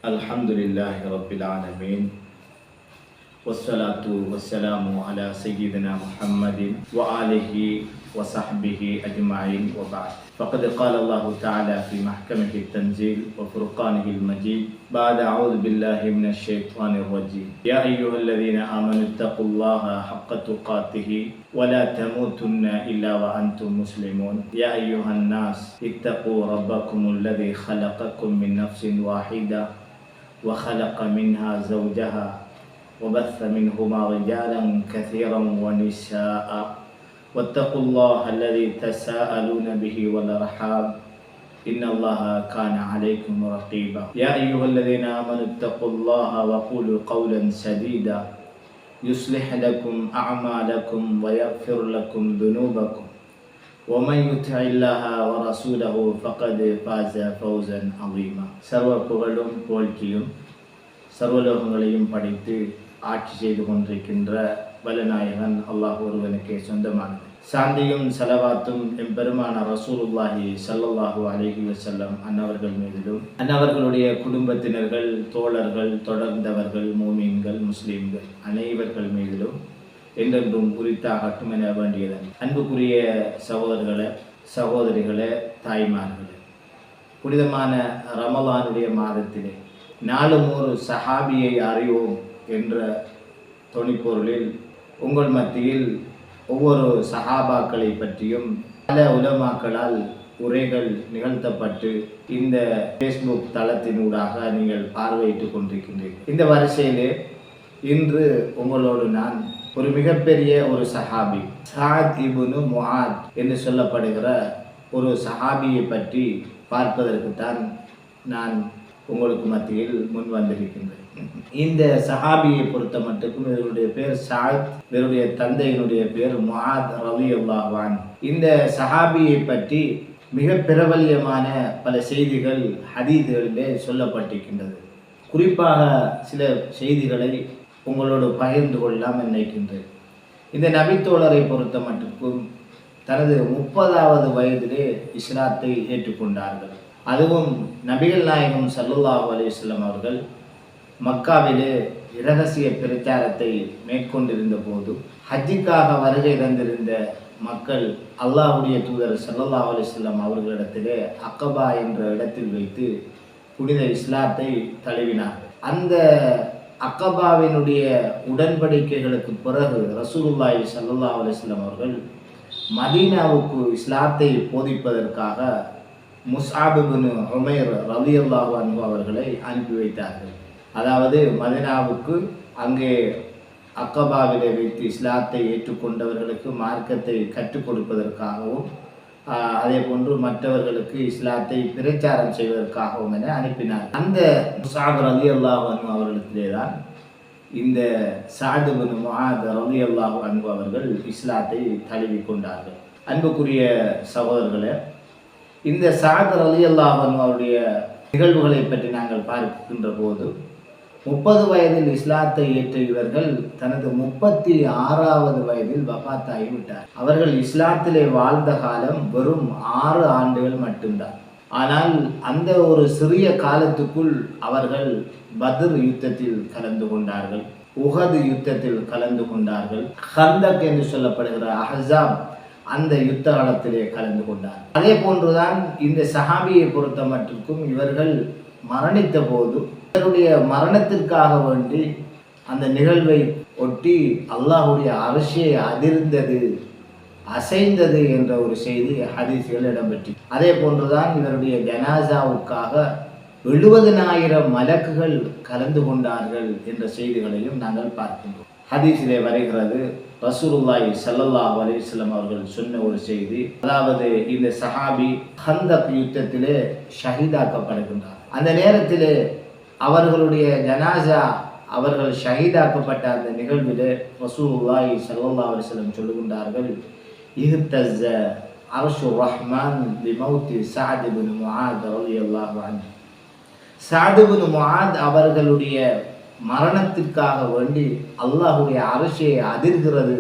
அல்ஹம்துலில்லாஹி ரப்பில் ஆலமீன் வஸ்ஸலாத்து வஸ்ஸலாமு அலா சய்யிதினா முஹம்மதின் வ ஆலிஹி வ ஸஹ்பிஹி அஜ்மஈன் வ பஅத். ஃபக்கத் क़ால அல்லாஹு தஆலா ஃபீ மஹ்கமிஹி தன்ஸீல் வ ஃபுர்கானிஹில் மஜீத் பஅத அஊது பில்லாஹி மினஷ் ஷைத்தானிர் ரஜீம். யா அய்யுஹல்லதீன ஆமனு தக்குல்லாஹ ஹக்க துகாத்திஹி வ லா தமூதுன்ன இல்லா வ அன்தும் முஸ்லிமூன். யா அய்யுஹன் நாஸ் இத்தகூ ரப்பக்குமுல்லதீ ஹலகக்கும் மின் நஃப்ஸின் வாஹிதா وخلق منها زوجها وبث منهما رجالا كثيرا ونساء واتقوا الله الذي تساءلون به والأرحام إن الله كان عليكم رقيبا. يا أيها الذين آمنوا اتقوا الله وقولوا قولا سديدا يصلح لكم أعمالكم ويغفر لكم ذنوبكم ومن يطع الله ورسوله فقد فاز فوزا عظيما. சர்வ புகழும் புகழ்ச்சியும் சர்வலோகங்களையும் படைத்து ஆட்சி செய்து கொண்டிருக்கின்ற வல்லநாயகன் அல்லாஹ் ஒருவனுக்கே சொந்தமானது. சாந்தியும் சலவாத்தும் எம்பெருமான ரசூலுல்லாஹி ஸல்லல்லாஹு அலைஹி வஸல்லம் அன்னவர்கள் மீதிலும் அன்னவர்களுடைய குடும்பத்தினர்கள், தோழர்கள், தொடர்ந்தவர்கள், மூமீன்கள், முஸ்லீம்கள் அனைவர்கள் மீதிலும் என்றென்றும் குறித்தாகட்டும் என வேண்டியதன். அன்புக்குரிய சகோதரர்களே, சகோதரிகளே, தாய்மார்களே, புனிதமான ரமலானுடைய மாதத்திலே நாளும் ஒரு சஹாபியை அறிவோம் என்ற தொனிப்பொருளில் உங்கள் மத்தியில் ஒவ்வொரு சஹாபாக்களை பற்றியும் பல உலமாக்களால் உரைகள் நிகழ்த்தப்பட்டு இந்த ஃபேஸ்புக் தளத்தினூடாக நீங்கள் பார்வையிட்டுக் கொண்டிருக்கின்றீர்கள். இந்த வரிசையிலே இன்று உங்களோடு நான் ஒரு மிகப்பெரிய ஒரு சஹாபி சாத் இப்னு முஆத் என்று சொல்லப்படுகிற ஒரு சஹாபியை பற்றி பார்ப்பதற்குத்தான் நான் உங்களுக்கு மத்தியில் முன் வந்திருக்கின்றேன். இந்த சஹாபியை பொறுத்த மட்டுக்கும் இவருடைய பேர் சாத், இவருடைய தந்தையினுடைய பேர் முஆத் ரலியல்லாஹு அன்ஹு. இந்த சஹாபியை பற்றி மிக பிரபல்யமான பல செய்திகள் ஹதீஸ்களிலே சொல்லப்பட்டிருக்கின்றது. குறிப்பாக சில செய்திகளை உங்களோடு பகிர்ந்து கொள்ளலாம் நினைக்கின்றேன். இந்த நபித்தோழரை பொறுத்த மட்டுக்கும் தனது 30வது வயதிலே இஸ்லாத்தை ஏற்றுக்கொண்டார்கள். அதுவும் நபிகள் நாயகம் ஸல்லல்லாஹு அலைஹி வஸல்லம் அவர்கள் மக்காவிலே இரகசிய பிரச்சாரத்தை மேற்கொண்டிருந்த போது ஹஜ்ஜுக்காக வருகை தந்திருந்த மக்கள் அல்லாஹ்வுடைய தூதர் ஸல்லல்லாஹு அலைஹி வஸல்லம் அவர்களிடத்திலே அக்கபா என்ற இடத்தில் வைத்து புனித இஸ்லாத்தை தழுவினார்கள். அந்த அக்கபாவினுடைய உடன்படிக்கைகளுக்கு பிறகு ரசூலுல்லாஹி ஸல்லல்லாஹு அலைஹி வஸல்லம் அவர்கள் மதீனாவுக்கு இஸ்லாத்தை போதிப்பதற்காக முஸ்அப் இப்னு உமைர் ரலியல்லாஹு அன்ஹு அவர்களை அனுப்பி வைத்தார்கள். அதாவது மதீனாவுக்கு அங்கே அக்கபாவிலே வைத்து இஸ்லாத்தை ஏற்றுக்கொண்டவர்களுக்கு மார்க்கத்தை கற்றுக் கொடுப்பதற்காகவும் அதே போன்று மற்றவர்களுக்கு இஸ்லாத்தை பிரச்சாரம் செய்வதற்காகவும் என அனுப்பினார். அந்த முஸ்அப் ரலியல்லாஹு அன்ஹு அவர்களிடத்திலே தான் இந்த சாத் இப்னு முஆத் ரலியல்லாஹு அன்ஹு அவர்கள் இஸ்லாத்தை தழுவி கொண்டார்கள். அன்புக்குரிய சகோதரர்களே, இந்த சாத் ரலியல்லாஹு அன்ஹு அவருடைய நிகழ்வுகளை பற்றி நாங்கள் பார்க்கின்ற போது 30 வயதில் இஸ்லாத்தை ஏற்ற இவர்கள் தனது 36வது வயதில் வஃபாத்தாகிவிட்டார். அவர்கள் இஸ்லாத்திலே வாழ்ந்த காலம் வெறும் 6 ஆண்டுகள் மட்டும்தான். ஆனால் அந்த ஒரு சிறிய காலத்துக்குள் அவர்கள் பத்ர் யுத்தத்தில் கலந்து கொண்டார்கள், உஹது யுத்தத்தில் கலந்து கொண்டார்கள், ஹந்தக் என்று சொல்லப்படுகிற அஹ்ஸாப் அந்த யுத்த காலத்திலே கலந்து கொண்டார். அதே போன்றுதான் இந்த சஹாபியை பொறுத்த மட்டுக்கும் இவர்கள் மரணித்த போது இவருடைய மரணத்திற்காக வேண்டி அந்த நிகழ்வை ஒட்டி அல்லாஹ்வுடைய அர்ஷே அதிர்ந்தது, அசைந்தது என்ற ஒரு செய்தி ஹதீஸ்கள் இடம்பெற்று. அதே போன்றுதான் இவருடைய ஜனாசாவுக்காக 70,000 மலக்குகள் கலந்து கொண்டார்கள் என்ற செய்திகளையும் நாங்கள் பார்க்கின்றோம். ஹதீஸிலே வருகிறது, ரசூலுல்லாஹி ஸல்லல்லாஹு அலைஹி வஸல்லம் அவர்கள் சொன்ன ஒரு செய்தி. அதாவது இந்த சஹாபி ஹந்தக் யுத்தத்திலே ஷஹீதாக்கப்படுகின்றார். அந்த நேரத்திலே அவர்களுடைய ஜனாசா அவர்கள் ஷஹீதாக்கப்பட்ட அந்த நிகழ்வில் ரசூலுல்லாஹி ஸல்லல்லாஹு அலைஹி வஸல்லம் சொல்லுகின்றார்கள், இஹ்தஸ அர்ஷுர் ரஹ்மான் லிமௌத்தி சஅத் இப்னு முஆத் ரலியல்லாஹு அன்ஹு. சஅத் இப்னு முஆத் அவர்களுடைய மரணத்திற்காக வேண்டி அல்லாஹ்வுடைய அர்ஷே அதிர்கிறது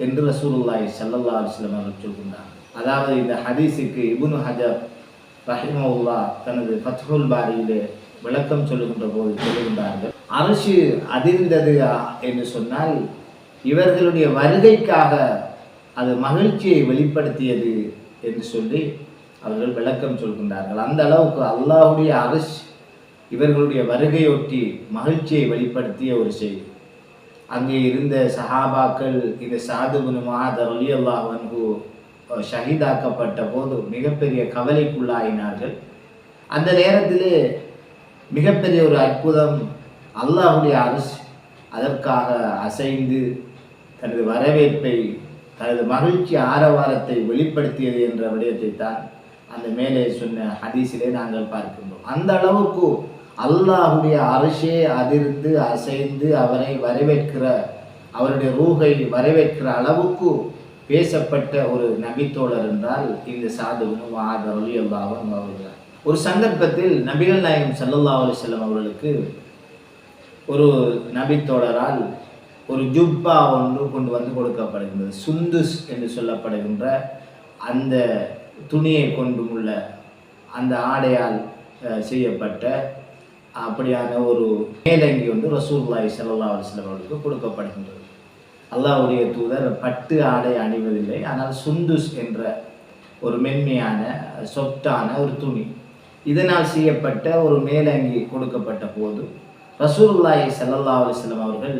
என்று ரசூலுல்லாஹி ஸல்லல்லாஹு அலைஹி வஸல்லம் அவர்கள் சொல்கின்றார்கள். அதாவது இந்த ஹதீஸுக்கு இப்னு ஹஜர் ரஹிமஹுல்லாஹ் தனது ஃபத்ஹுல் பாரியிலே விளக்கம் சொல்லுகின்ற போது சொல்லுகின்றார்கள், அர்ஷ் அதிர்ந்தது என்று சொன்னால் இவர்களுடைய வருகைக்காக அது மகிழ்ச்சியை வெளிப்படுத்தியது என்று சொல்லி அவர்கள் விளக்கம் சொல்கின்றார்கள். அந்த அளவுக்கு அல்லாஹ்வுடைய அர்ஷ் இவர்களுடைய வருகையொட்டி மகிழ்ச்சியை வெளிப்படுத்திய ஒரு செய்தி. அங்கே இருந்த சஹாபாக்கள் இந்த சஅத் இப்னு முஆத் ரலியல்லாஹு அன்ஹு ஷஹீதாக்கப்பட்ட போது மிகப்பெரிய கவலைக்குள்ளாயினார்கள். அந்த நேரத்திலே மிகப்பெரிய ஒரு அற்புதம், அல்லாஹ்வுடைய அர்ஷ் அதற்காக அசைந்து தனது வரவேற்பை, தனது மகிழ்ச்சி ஆரவாரத்தை வெளிப்படுத்தியது என்ற விடயத்தை தான் அந்த மேலே சொன்ன ஹதீஸிலே நாங்கள் பார்க்கின்றோம். அந்த அளவுக்கு அல்லாஹ்வுடைய அர்ஷே அதிர்ந்து அசைந்து அவரை வரவேற்கிற, அவருடைய ரூஹை வரவேற்கிற அளவுக்கு பேசப்பட்ட ஒரு நபித்தோழர் என்றால் இந்த சஅத் இப்னு முஆத் ரலியல்லாஹு அன்ஹு அவர்கள். ஒரு சந்தர்ப்பத்தில் நபிகள் நாயகம் ஸல்லல்லாஹு அலைஹி வஸல்லம் அவர்களுக்கு ஒரு நபித்தோழரால் ஒரு ஜுப்பா ஒன்று கொண்டு வந்து கொடுக்கப்படுகின்றது. சுந்துஸ் என்று சொல்லப்படுகின்ற அந்த துணியை கொண்டுள்ள அந்த ஆடையால் செய்யப்பட்ட அப்படியான ஒரு மேலங்கி ஒன்று ரசூலுல்லாஹி ஸல்லல்லாஹு அலைஹி வஸல்லம் அவர்களுக்கு கொடுக்கப்படுகின்றது. அல்லாஹ்வுடைய தூதர் பட்டு ஆடை அணிவதில்லை, ஆனால் சுந்துஸ் என்ற ஒரு மென்மையான சொட்டான ஒரு துணி, இதனால் செய்யப்பட்ட ஒரு மேலங்கி கொடுக்கப்பட்ட போது ரசூலுல்லாஹி ஸல்லல்லாஹு அலைஹி வஸல்லம் அவர்கள்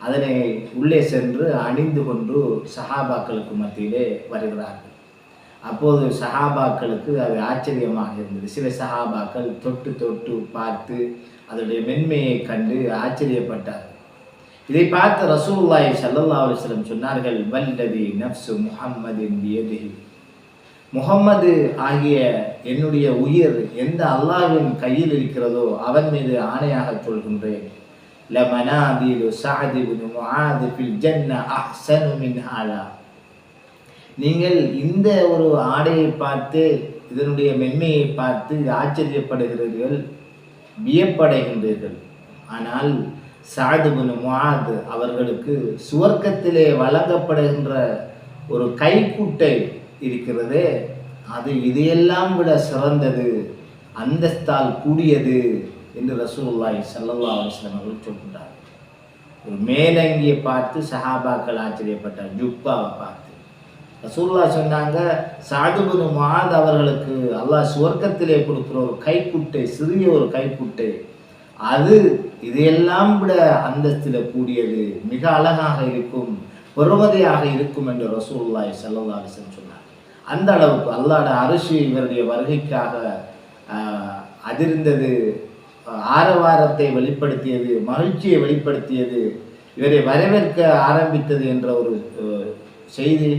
அதனை உள்ளே சென்று அணிந்து கொண்டு சஹாபாக்களுக்கு மத்தியிலே வருகிறார்கள். அப்போது சஹாபாக்களுக்கு அது ஆச்சரியமாக இருந்தது. சில சஹாபாக்கள் தொட்டு தொட்டு பார்த்து அதனுடைய மென்மையை கண்டு ஆச்சரியப்பட்டார்கள். இதை பார்த்த ரசூலுல்லாஹி ஸல்லல்லாஹு அலைஹி வஸல்லம் சொன்னார்கள், வல்லதி நஃப்சு முஹம்மதின் பியதிஹி, முஹம்மது ஆகிய என்னுடைய உயிர் எந்த அல்லாஹ்வின் கையில் இருக்கிறதோ அவன் மீது ஆணையாக சொல்கின்றேன், லமனாதிலு சஅத் இப்னு முஆத் ஃபில் ஜன்னah அஹ்ஸனு மின் ஹாதா. நீங்கள் இந்த ஒரு ஆடையை பார்த்து, இதனுடைய மென்மையை பார்த்து ஆச்சரியப்படுகிறீர்கள், வியப்படைகின்றீர்கள். ஆனால் சஅத் இப்னு முஆத் அவர்களுக்கு சுவர்க்கத்திலே வழங்கப்படுகின்ற ஒரு கைக்குட்டை இருக்கிறதே, அது இதையெல்லாம் விட சிறந்தது, அந்தஸ்தால் கூடியது என்று ரசூலுல்லாஹி ஸல்லல்லாஹு அலைஹி வஸல்லம் அவர்கள் சொல்கின்றார். ஒரு மேலங்கியை பார்த்து சஹாபாக்கள் ஆச்சரியப்பட்டார், ஜுப்பாவை பார்த்து. ரசூலுல்லாஹ் சொன்னாங்க, சஅத் இப்னு முஆத் அவர்களுக்கு அல்லாஹ் சுவர்க்கத்திலே கொடுக்கிற ஒரு கைக்குட்டை, சிறிய ஒரு கைக்குட்டை, அது இதையெல்லாம் விட அந்தஸ்தில் கூடியது, மிக அழகாக இருக்கும், பெருமதியாக இருக்கும் என்று ரசூலுல்லாஹி ஸல்லல்லாஹு அலைஹி வஸல்லம் சொன்னார். அந்த அளவுக்கு அல்லாஹ்வுடைய அர்ஷ் இவருடைய வருகைக்காக அதிர்ந்தது, ஆரவாரத்தை வெளிப்படுத்தியது, மகிழ்ச்சியை வெளிப்படுத்தியது, இவரை வரவேற்க ஆரம்பித்தது என்ற ஒரு செய்தி.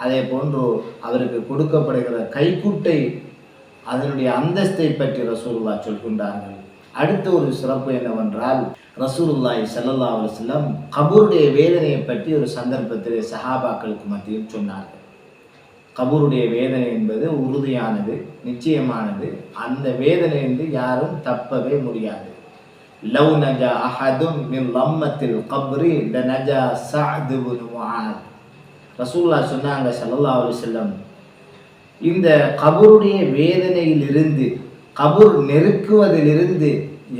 அதே போன்று அவருக்கு கொடுக்கப்படுகிற கைக்குட்டை, அதனுடைய அந்தஸ்தை பற்றி ரசூலுல்லாஹ் சொல்கின்றார்கள். அடுத்த ஒரு சிறப்பு என்னவென்றால், ரசூலுல்லாஹி ஸல்லல்லாஹு அலைஹி வஸல்லம் கபருடைய வேதனையை பற்றி ஒரு சந்தர்ப்பத்திலே சஹாபாக்களுக்கு மத்தியில் சொன்னார்கள். கபருடைய வேதனை என்பது உறுதியானது, நிச்சயமானது. அந்த வேதனையின்றி யாரும் தப்பவே முடியாது. லவ் நஜா அஹதும் மின் லம்மத்தில் கப்ரி லநஜா சஅத் இப்னு முஆத். ரசூலுல்லாஹ் சொன்னாங்க ஸல்லல்லாஹு அலைஹி வஸல்லம், இந்த கபருடைய வேதனையிலிருந்து, கபர் நெருக்குவதிலிருந்து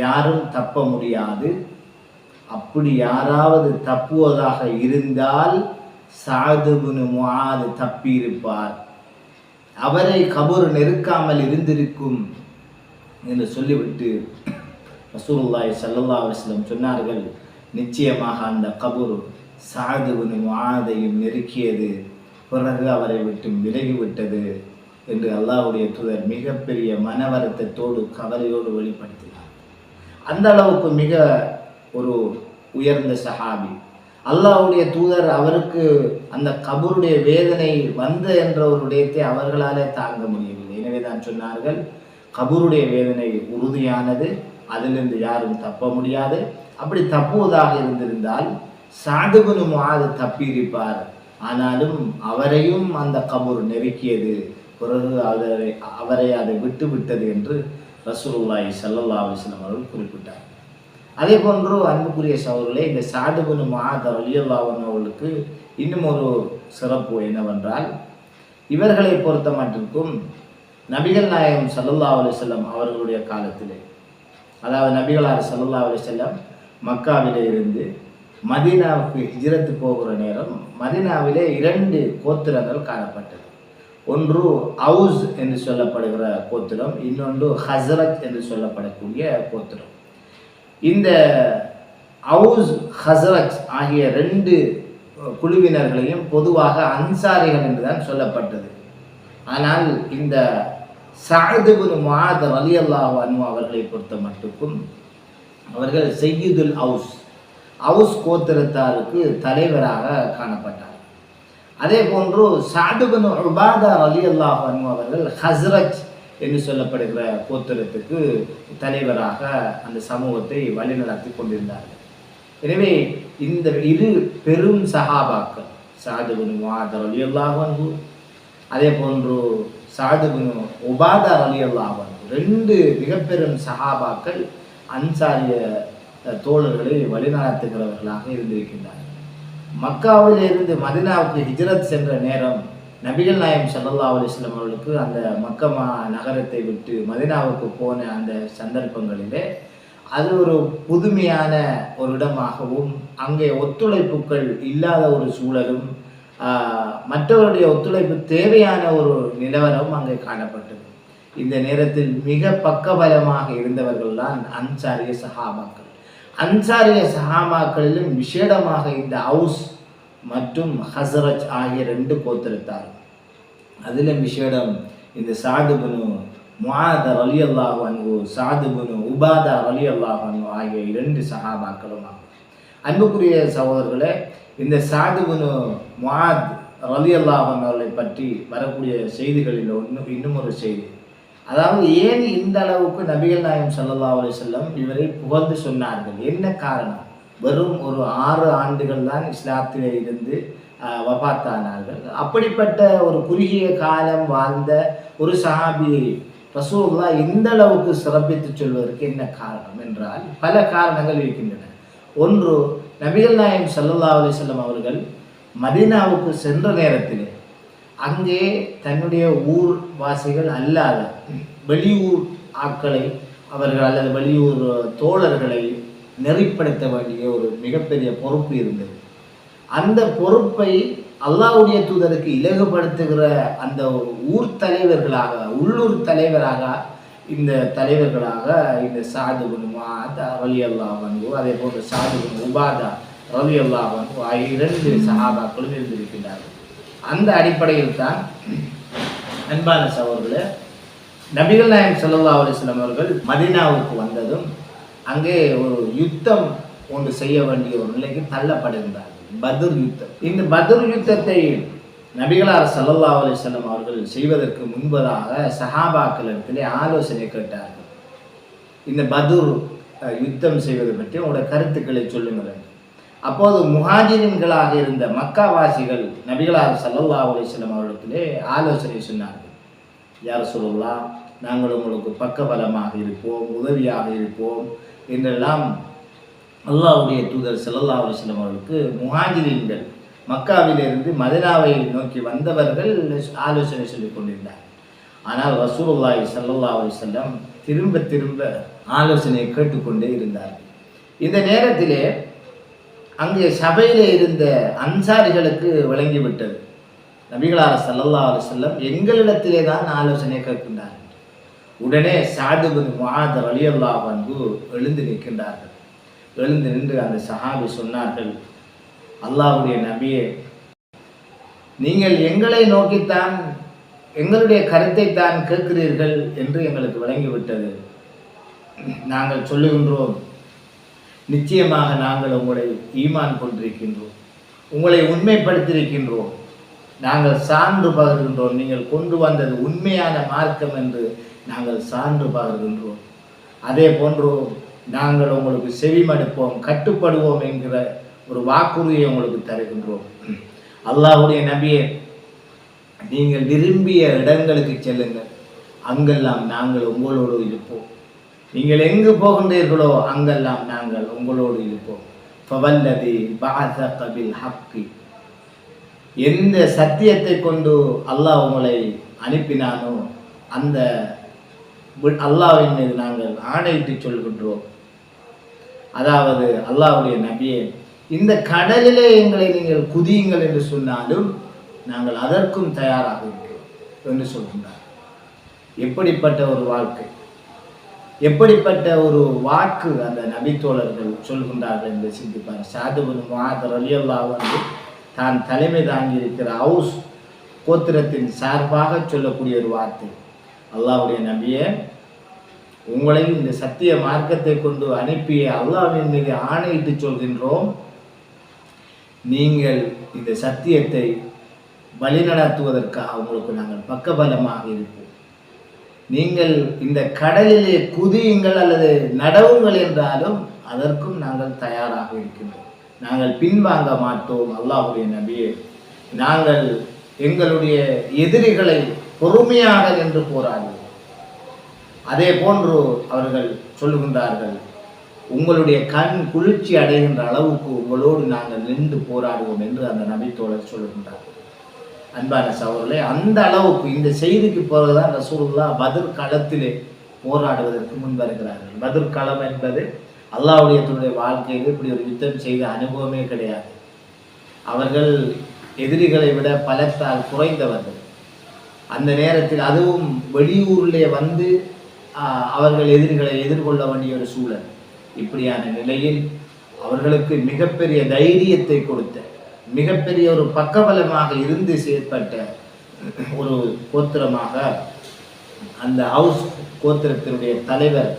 யாரும் தப்ப முடியாது. அப்படி யாராவது தப்புவதாக இருந்தால் சஅத் இப்னு முஆத் தப்பியிருப்பார், அவரை கபர் நெருக்காமல் இருந்திருக்கும் என்று சொல்லிவிட்டு ரசூலுல்லாஹி ஸல்லல்லாஹு அலைஹி வஸல்லம் சொன்னார்கள், நிச்சயமாக அந்த கபர் சஅத் இப்னு முஆதையும் நெருக்கியது, பிறகு அவரை விட்டு விலகிவிட்டது என்று அல்லாஹ்வுடைய தூதர் மிகப்பெரிய மன வருத்தத்தோடு கவலையோடு வெளிப்படுத்தினார். அந்த அளவுக்கு மிக ஒரு உயர்ந்த சஹாபி. அல்லாஹ்வுடைய தூதர் அவருக்கு அந்த கபருடைய வேதனை வந்த என்ற ஒரு விடயத்தை அவர்களாலே தாங்க முடியவில்லை. எனவே தான் சொன்னார்கள், கபருடைய வேதனை உறுதியானது, அதிலிருந்து யாரும் தப்ப முடியாது. அப்படி தப்புவதாக இருந்திருந்தால் சஅத் இப்னு முஆத் தப்பியிருப்பார். ஆனாலும் அவரையும் அந்த கபூர் நெருக்கியது, பிறகு அவரை அதை விட்டு விட்டது என்று ரசூலுல்லாஹி ஸல்லல்லாஹு அலைஹி வஸல்லம் அவர்கள் குறிப்பிட்டார். அதே போன்று அன்புக்குரிய சகோதரர்களே, இந்த சஅத் இப்னு முஆத் ரலியல்லாஹு அன்ஹு அவர்களுக்கு இன்னும் ஒரு சிறப்பு என்னவென்றால், இவர்களை பொறுத்த மட்டிற்கும் நபிகள் நாயகம் ஸல்லல்லாஹு அலைஹி வஸல்லம் அவர்களுடைய காலத்திலே, அதாவது நபிகளார் ஸல்லல்லாஹு அலைஹி வஸல்லம் மக்காவிலே இருந்து மதீனாவுக்கு ஹிஜ்ரத்து போகிற நேரம் மதீனாவிலே 2 கோத்திரங்கள் காணப்பட்டது. ஒன்று அவுஸ் என்று சொல்லப்படுகிற கோத்திரம், இன்னொன்று ஹஸ்ரஜ் என்று சொல்லப்படக்கூடிய கோத்திரம். இந்த அவுஸ் ஹஸ்ரஜ் ஆகிய 2 குழுவினர்களையும் பொதுவாக அன்சாரிகள் என்றுதான் சொல்லப்பட்டது. ஆனால் இந்த சஅத் இப்னு முஆத் ரலியல்லாஹு அன்ஹு அவர்களை பொறுத்த மட்டுக்கும் அவர்கள் சையீதுல் அவுஸ் கோத்திரத்தாருக்கு தலைவராக காணப்பட்டார். அதே போன்று சஅத் இப்னு உபாதா ரலியல்லாஹு அன்ஹு அவர்கள் ஹஸ்ரஜ் என்று சொல்லப்படுகிற கோத்திரத்துக்கு தலைவராக அந்த சமூகத்தை வழிநடத்தி கொண்டிருந்தார்கள். எனவே இந்த 2 பெரும் சஹாபாக்கள், சஅத் இப்னு முஆத் ரலியல்லாஹு அன்ஹு, அதே போன்று சஅத் இப்னு உபாதா ரலியல்லாஹு அன்ஹு, 2 மிக பெரும் சஹாபாக்கள் அன்சாரிய தோழர்களை வழிநடத்துகிறவர்களாக இருந்திருக்கின்றார்கள். மக்காவில் இருந்து மதீனாவுக்கு ஹிஜ்ரத் சென்ற நேரம் நபிகள் நாயகம் ஸல்லல்லாஹு அலைஹி வஸல்லம் அவர்களுக்கு அந்த மக்கா நகரத்தை விட்டு மதீனாவுக்கு போன அந்த சந்தர்ப்பங்களிலே அது ஒரு புதுமையான ஒரு இடமாகவும், அங்கே ஒத்துழைப்புகள் இல்லாத ஒரு சூழலும், மற்றவருடைய ஒத்துழைப்பு தேவையான ஒரு நிலவரமும் அங்கே காணப்பட்டது. இந்த நேரத்தில் மிக பக்கபலமாக இருந்தவர்கள் தான் அன்சாரிய சஹாபாக்கள். அன்சாரிய சஹாபாக்களிலும் விசேடமாக இந்த அவுஸ் மற்றும் ஹஸ்ரஜ் ஆகிய 2 கோத்திரத்தார். அதிலும் விசேடம் இந்த சஅத் இப்னு முஆத் ரலியல்லாஹு அன்ஹு, சஅத் இப்னு உபாதா ரலியல்லாஹு அன்ஹு ஆகிய 2 சஹாபாக்களும். அன்புக்குரிய சகோதரர்களே, இந்த சஅத் இப்னு முஆத் ரலியல்லாஹு அன்ஹு அவர்களை பற்றி வரக்கூடிய செய்திகளில் இன்னும் ஒரு செய்தி. அதாவது ஏன் இந்த அளவுக்கு நபிகள் நாயகம் ஸல்லல்லாஹு அலைஹி வஸல்லம் இவரை புகழ்ந்து சொன்னார்கள்? என்ன காரணம்? வெறும் ஒரு 6 ஆண்டுகள் தான் இஸ்லாத்திலே இருந்து வஃபாத்தானார்கள். அப்படிப்பட்ட ஒரு குறுகிய காலம் வாழ்ந்த ஒரு சஹாபியை ரசூலுல்லாஹ் இந்த அளவுக்கு சிறப்பித்து சொல்வதற்கு என்ன காரணம் என்றால், பல காரணங்கள் இருக்கின்றன. ஒன்று, நபிகள் நாயகம் ஸல்லல்லாஹு அலைஹி வஸல்லம் அவர்கள் மதீனாவுக்கு சென்ற நேரத்திலே அங்கே தன்னுடைய ஊர் வாசிகள் அல்லாத வெளியூர் ஆட்களை அவர்கள் அல்லது வெளியூர் தோழர்களை நெறிப்படுத்த வேண்டிய ஒரு மிகப்பெரிய பொறுப்பு இருந்தது. அந்த பொறுப்பை அல்லாஹ்வுடைய தூதருக்கு இலகுபடுத்துகிற அந்த ஊர் தலைவர்களாக, உள்ளூர் தலைவராக, இந்த தலைவர்களாக இந்த சஅத் இப்னு முஆத் ரலியல்லாஹு அன்ஹு, அதே போன்று சஅத் இப்னு உபாதா ரலியல்லாஹு அன்ஹு ஆகிய 2 சஹாபாக்களும் இருந்திருக்கிறார்கள். அந்த அடிப்படையில் தான் அன்பான சகோதரர்களே, நபிகள் நாயகம் ஸல்லல்லாஹு அலைஹி வஸல்லம் அவர்கள் மதீனாவுக்கு வந்ததும் அங்கே ஒரு யுத்தம் ஒன்று செய்ய வேண்டிய ஒரு நிலைக்கு தள்ளப்படுகின்றார்கள். பத்ர் யுத்தம். இந்த பத்ர் யுத்தத்தை நபிகளார் ஸல்லல்லாஹு அலைஹி வஸல்லம் அவர்கள் செய்வதற்கு முன்பதாக சஹாபாக்களிடத்திலே ஆலோசனை கேட்டார்கள். இந்த பத்ர் யுத்தம் செய்வது பற்றி உங்களுடைய கருத்துக்களை சொல்லுங்கள். அப்போது முஹாஜிரின்களாக இருந்த மக்காவாசிகள் நபிகளார் ஸல்லல்லாஹு அலைஹி வஸல்லம் அவர்களிடத்திலே ஆலோசனை சொன்னார்கள். யா ரசூலுல்லாஹ், நாங்கள் உங்களுக்கு பக்கபலமாக இருப்போம், உதவியாக இருப்போம் என்றெல்லாம் அல்லாஹ்வுடைய தூதர் ஸல்லல்லாஹு அலைஹி வஸல்லம் அவர்களுக்கு முஹாஜிரின்கள், மக்காவிலிருந்து மதீனாவை நோக்கி வந்தவர்கள் ஆலோசனை சொல்லிக் கொண்டிருந்தார். ஆனால் ரசூலுல்லாஹி ஸல்லல்லாஹு அலைஹி வஸல்லம் திரும்ப திரும்ப ஆலோசனையை கேட்டுக்கொண்டே இருந்தார். இந்த நேரத்திலே அங்கே சபையிலே இருந்த அன்சாரிகளுக்கு விளங்கிவிட்டது, நபிகளார் ஸல்லல்லாஹு அலைஹி வஸல்லம் எங்களிடத்திலே தான் ஆலோசனை கேட்கின்றார்கள். உடனே சஅத் இப்னு முஆத் ரலியல்லாஹு அன்ஹு எழுந்து நிற்கின்றார்கள். எழுந்து நின்று அந்த சஹாபி சொன்னார்கள், அல்லாஹ்வுடைய நபியே, நீங்கள் எங்களை நோக்கித்தான் எங்களுடைய கருத்தை தான் கேட்கிறீர்கள் என்று எங்களுக்கு விளங்கிவிட்டது. நாங்கள் சொல்லுகின்றோம், நிச்சயமாக நாங்கள் உங்களை ஈமான் கொண்டிருக்கின்றோம், உங்களை உண்மைப்படுத்தியிருக்கின்றோம், நாங்கள் சான்று பகர்கின்றோம், நீங்கள் கொண்டு வந்தது உண்மையான மார்க்கம் என்று நாங்கள் சான்று பகர்கின்றோம். அதே போன்று நாங்கள் உங்களுக்கு செவிமடுப்போம், கட்டுப்படுவோம் என்கிற ஒரு வாக்குறுதியை உங்களுக்கு தருகின்றோம். அல்லாஹ்வுடைய நபியே, நீங்கள் விரும்பிய இடங்களுக்கு செல்லுங்கள், அங்கெல்லாம் நாங்கள் உங்களோடு இருப்போம். நீங்கள் எங்கு போகின்றீர்களோ அங்கெல்லாம் நாங்கள் உங்களோடு இருப்போம். ஃபவல்லதி பஅஸக பில் ஹக்கி, எந்த சத்தியத்தை கொண்டு அல்லாஹ் உங்களை அனுப்பினானோ அந்த அல்லாஹ்வின் மீது நாங்கள் ஆணையிட்டு சொல்கின்றோம். அதாவது அல்லாஹ்வுடைய நபியே, இந்த கடலிலே எங்களை நீங்கள் குதியுங்கள் என்று சொன்னாலும் நாங்கள் அதற்கும் தயாராக இருக்கிறோம் என்று சொல்கின்றார். எப்படிப்பட்ட ஒரு வாழ்க்கை, எப்படிப்பட்ட ஒரு வாக்கு அந்த நபித்தோழர்கள் சொல்கின்றார்கள் என்று சிந்திப்பார். ஸஅத் இப்னு முஆத் ரலியல்லாஹு அன்ஹு தான் தலைமை தாங்கி இருக்கிற அவுஸ் கோத்திரத்தின் சார்பாக சொல்லக்கூடிய ஒரு வார்த்தை, அல்லாஹ்வுடைய நபியே, உங்களை இந்த சத்திய மார்க்கத்தை கொண்டு அனுப்பிய அல்லாஹ்வின் மீது ஆணையிட்டு சொல்கின்றோம், நீங்கள் இந்த சத்தியத்தை வழிநடத்துவதற்காக உங்களுக்கு நாங்கள் பக்கபலமாக இருப்போம். நீங்கள் இந்த கடலிலே குதியுங்கள் அல்லது நடவுங்கள் என்றாலும் அதற்கும் நாங்கள் தயாராக இருக்கின்றோம். நாங்கள் பின்வாங்க மாட்டோம். அல்லாஹ்வுடைய நபியே, நாங்கள் எங்களுடைய எதிரிகளை பொறுமையாக நின்று போராடுவோம். அதே போன்று அவர்கள் சொல்லுகின்றார்கள், உங்களுடைய கண் குளிர்ச்சி அடைகின்ற அளவுக்கு உங்களோடு நாங்கள் நின்று போராடுவோம் என்று அந்த நபித்தோழர் சொல்லுகின்றார்கள். அன்பான சகோதரர்களே, அந்த அளவுக்கு இந்த செய்திக்கு பிறகுதான் ரசூலுல்லாஹ் பத்ர் களத்திலே போராடுவதற்கு முன் வருகிறார்கள். பத்ர் களம் என்பது அல்லாஹ்வுடைய தூதருடைய வாழ்க்கையில் இப்படி ஒரு யுத்தம் செய்த அனுபவமே கிடையாது. அவர்கள் எதிரிகளை விட பலத்தால் குறைந்தவர்கள். அந்த நேரத்தில் அதுவும் வெளியூரிலே வந்து அவர்கள் எதிரிகளை எதிர்கொள்ள வேண்டிய ஒரு சூழல். இப்படியான நிலையில் அவர்களுக்கு மிகப்பெரிய தைரியத்தை கொடுத்த, மிகப்பெரிய ஒரு பக்கபலமாக இருந்து செயற்பட்ட ஒரு கோத்திரமாக அந்த ஹவுஸ் கோத்திரத்தினுடைய தலைவர்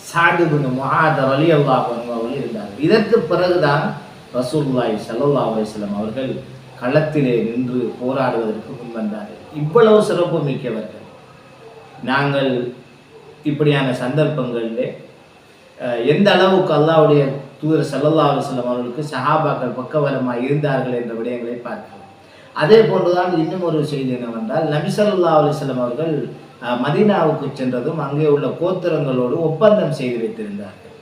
ஸஅத் இப்னு முஆத் ரலியல்லாஹு அன்ஹு அவர்கள் இருந்தார்கள். இதற்கு பிறகுதான் ரசூலுல்லாஹி ஸல்லல்லாஹு அலைஹி வஸல்லம் அவர்கள் களத்திலே நின்று போராடுவதற்கு முன்வந்தார்கள். இவ்வளவு சிறப்பு மிக்கவர்கள். நாங்கள் இப்படியான சந்தர்ப்பங்களிலே எந்த அளவுக்கு அல்லாஹ்வுடைய தூதர் ஸல்லல்லாஹு அலைஹி வஸல்லம் அவர்களுக்கு சஹாபாக்கள் பக்கபலமாக இருந்தார்கள் என்ற விடயங்களை பார்க்கலாம். அதே போன்றுதான் இன்னும் ஒரு செய்தி என்னவென்றால், நபி ஸல்லல்லாஹு அலைஹி வஸல்லம் அவர்கள் மதீனாவுக்கு சென்றதும் அங்கே உள்ள கோத்திரங்களோடு ஒப்பந்தம் செய்து வைத்திருந்தார்கள்.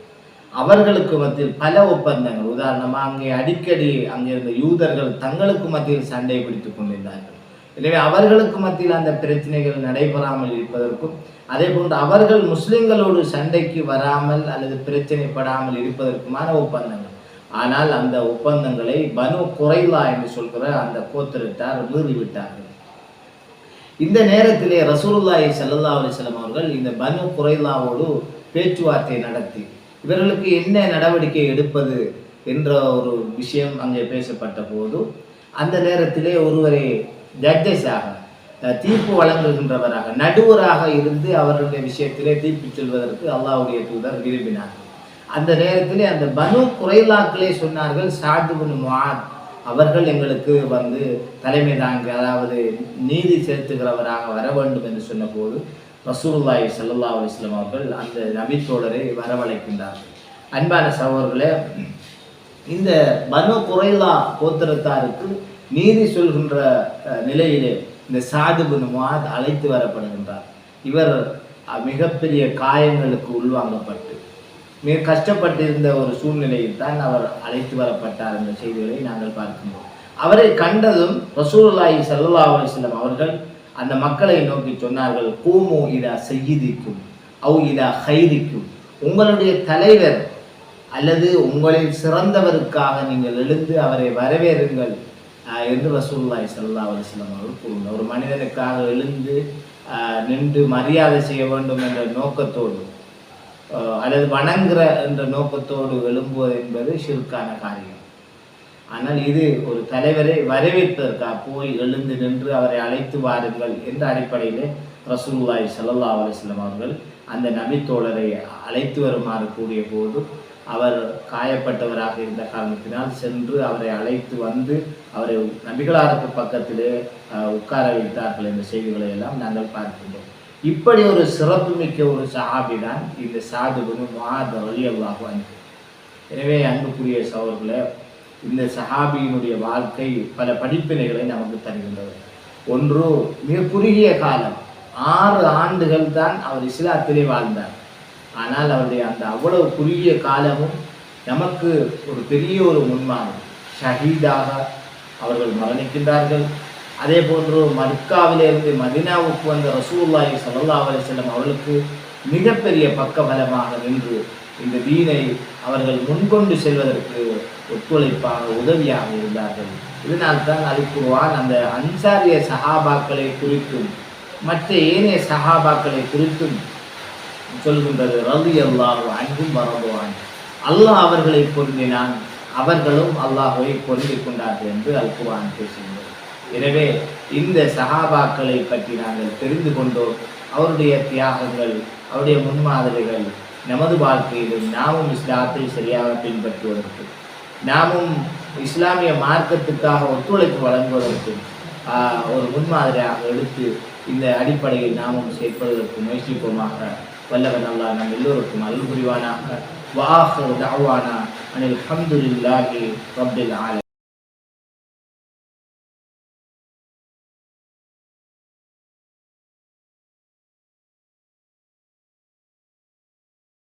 அவர்களுக்கு மத்தியில் பல ஒப்பந்தங்கள், உதாரணமாக அங்கே அடிக்கடி அங்கே இருந்த யூதர்கள் தங்களுக்கு மத்தியில் சண்டை பிடித்துக் கொண்டிருந்தார்கள். எனவே அவர்களுக்கு மத்தியில் அந்த பிரச்சனைகள் நடைபெறாமல் இருப்பதற்கும், அதே போன்று அவர்கள் முஸ்லிம்களோடு சண்டைக்கு வராமல் அல்லது பிரச்சனைப்படாமல் இருப்பதற்குமான ஒப்பந்தங்கள். ஆனால் அந்த ஒப்பந்தங்களை பனு குறைலா என்று சொல்கிற அந்த கோத்திரத்தார் மீறிவிட்டார்கள். இந்த நேரத்திலே ரசூலுல்லாஹி ஸல்லல்லாஹு அலைஹி வஸல்லம் அவர்கள் இந்த பனு குறைலாவோடு பேச்சுவார்த்தை நடத்தி இவர்களுக்கு என்ன நடவடிக்கை எடுப்பது என்ற ஒரு விஷயம் அங்கே பேசப்பட்ட போது, அந்த நேரத்திலே ஒருவரை ஜட்ஜஸாக, தீர்ப்பு வழங்குகின்றவராக, நடுவராக இருந்து அவர்களுடைய விஷயத்திலே தீர்ப்பு சொல்வதற்கு அல்லாஹ்வுடைய தூதர் விரும்பினார்கள். அந்த நேரத்திலே அந்த பனு குறைலாக்களே சொன்னார்கள், ஸஅத் இப்னு முஆத் அவர்கள் எங்களுக்கு வந்து தலைமை தாங்க, அதாவது நீதி செலுத்துகிறவராக வர வேண்டும் என்று சொன்னபோது ரசூலுல்லாஹி ஸல்லல்லாஹு அலைஹி வஸல்லம் அவர்கள் அந்த நபித்தோழரை வரவழைக்கின்றார்கள். அன்பான சகோதரர்களே, இந்த பனு குறைலா கோத்திரத்தாருக்கு நீதி சொல்கின்ற நிலையிலே இந்த ஸஅத் இப்னு முஆத் அழைத்து வரப்படுகின்றார். இவர் மிகப்பெரிய காயங்களுக்கு உள்வாங்கப்பட்டு மிக கஷ்டப்பட்டிருந்த ஒரு சூழ்நிலையில் தான் அவர் அழைத்து வரப்பட்டார் என்ற செய்திகளை நாங்கள் பார்க்கின்றோம். அவரை கண்டதும் ரசூலுல்லாஹி ஸல்லல்லாஹு அலைஹி வஸல்லம் அவர்கள் அந்த மக்களை நோக்கி சொன்னார்கள், கூமு இதா சய்யிதிக்கும் அவ் இதா ஹைரிக்கும், உங்களுடைய தலைவர் அல்லது உங்களில் சிறந்தவருக்காக நீங்கள் எழுந்து அவரை வரவேறுங்கள் என்று ரசூலுல்லாஹி ஸல்லல்லாஹு அலைஹி வஸல்லம் அவர்கள் கூறினார். ஒரு மனிதனுக்காக எழுந்து நின்று மரியாதை செய்ய வேண்டும் என்ற நோக்கத்தோடு அல்லது வணங்குற என்ற நோக்கத்தோடு எழும்புவது என்பது ஷிர்கான காரியம். ஆனால் இது ஒரு தலைவரை வரவேற்பதற்காக போய் எழுந்து நின்று அவரை அழைத்து வாருங்கள் என்ற அடிப்படையிலே ரசூலுல்லாஹி ஸல்லல்லாஹு அலைஹி வஸல்லம் அவர்கள் அந்த நபித்தோழரை அழைத்து வருமாறு கூடிய போது அவர் காயப்பட்டவராக இருந்த காரணத்தினால் சென்று அவரை அழைத்து வந்து அவரை நபிகளாருக்கு பக்கத்திலே உட்கார வைத்தார்கள் என்ற செய்திகளை எல்லாம் நாங்கள் பார்க்கின்றோம். இப்படி ஒரு சிறப்புமிக்க ஒரு சஹாபி தான் இந்த சாது பின் முஆத் ரலியல்லாஹு அன்ஹு. எனவே அன்புக்குரிய சகோதரர்களே, இந்த சஹாபியினுடைய வாழ்க்கை பல படிப்பினைகளை நமக்கு தருகின்றது. ஒன்று, மிக குறுகிய காலம் 6 ஆண்டுகள் தான் அவர் இஸ்லாத்திலே வாழ்ந்தார். ஆனால் அவருடைய அந்த அவ்வளவு குறுகிய காலமும் நமக்கு ஒரு பெரிய ஒரு முன்மாதிரி. ஷஹீதாக அவர்கள் மரணிக்கின்றார்கள். அதே போன்று மக்காவிலிருந்து மதீனாவுக்கு வந்த ரசூலுல்லாஹி ஸல்லல்லாஹு அலைஹி வஸல்லம் அவர்களுக்கு மிகப்பெரிய பக்கபலமாக நின்று இந்த தீனை அவர்கள் முன்கொண்டு செல்வதற்கு ஒத்துழைப்பாக உதவியாக இருந்தார்கள். இதனால்தான் அல் குர்ஆன் அந்த அன்சாரிய சஹாபாக்களை குறித்தும் மற்ற ஏனைய சஹாபாக்களை குறித்தும் சொல்கின்றது. ரலியல்லாஹு அன்ஹும் வரதுவான், அல்லாஹ் அவர்களை பொருந்தினான், அவர்களும் அல்லாஹ்வை பொருந்திக் கொண்டார்கள் என்று அல் குர்ஆன் பேசுகின்றது. எனவே இந்த சஹாபாக்களை பற்றி நாங்கள் தெரிந்து கொண்டோம். அவருடைய தியாகங்கள், அவருடைய முன்மாதிரிகள் நமது வாழ்க்கையிலும் நாமும் இஸ்லாத்தை சரியாக பின்பற்றுவதற்கு, நாமும் இஸ்லாமிய மார்க்கத்துக்காக ஒத்துழைப்பு வழங்குவதற்கு ஒரு முன்மாதிரியாக எடுத்து இந்த அடிப்படையில் நாமும் செயற்படுவதற்கு முயற்சிப்போமாக. வல்லவன் அல்லாஹ் நம் எல்லோருக்கும் அருள் புரிவானாக. வஆகிரு தஅவானா அனில் ஹம்துலில்லாஹி ரப்பில் ஆலமீன்.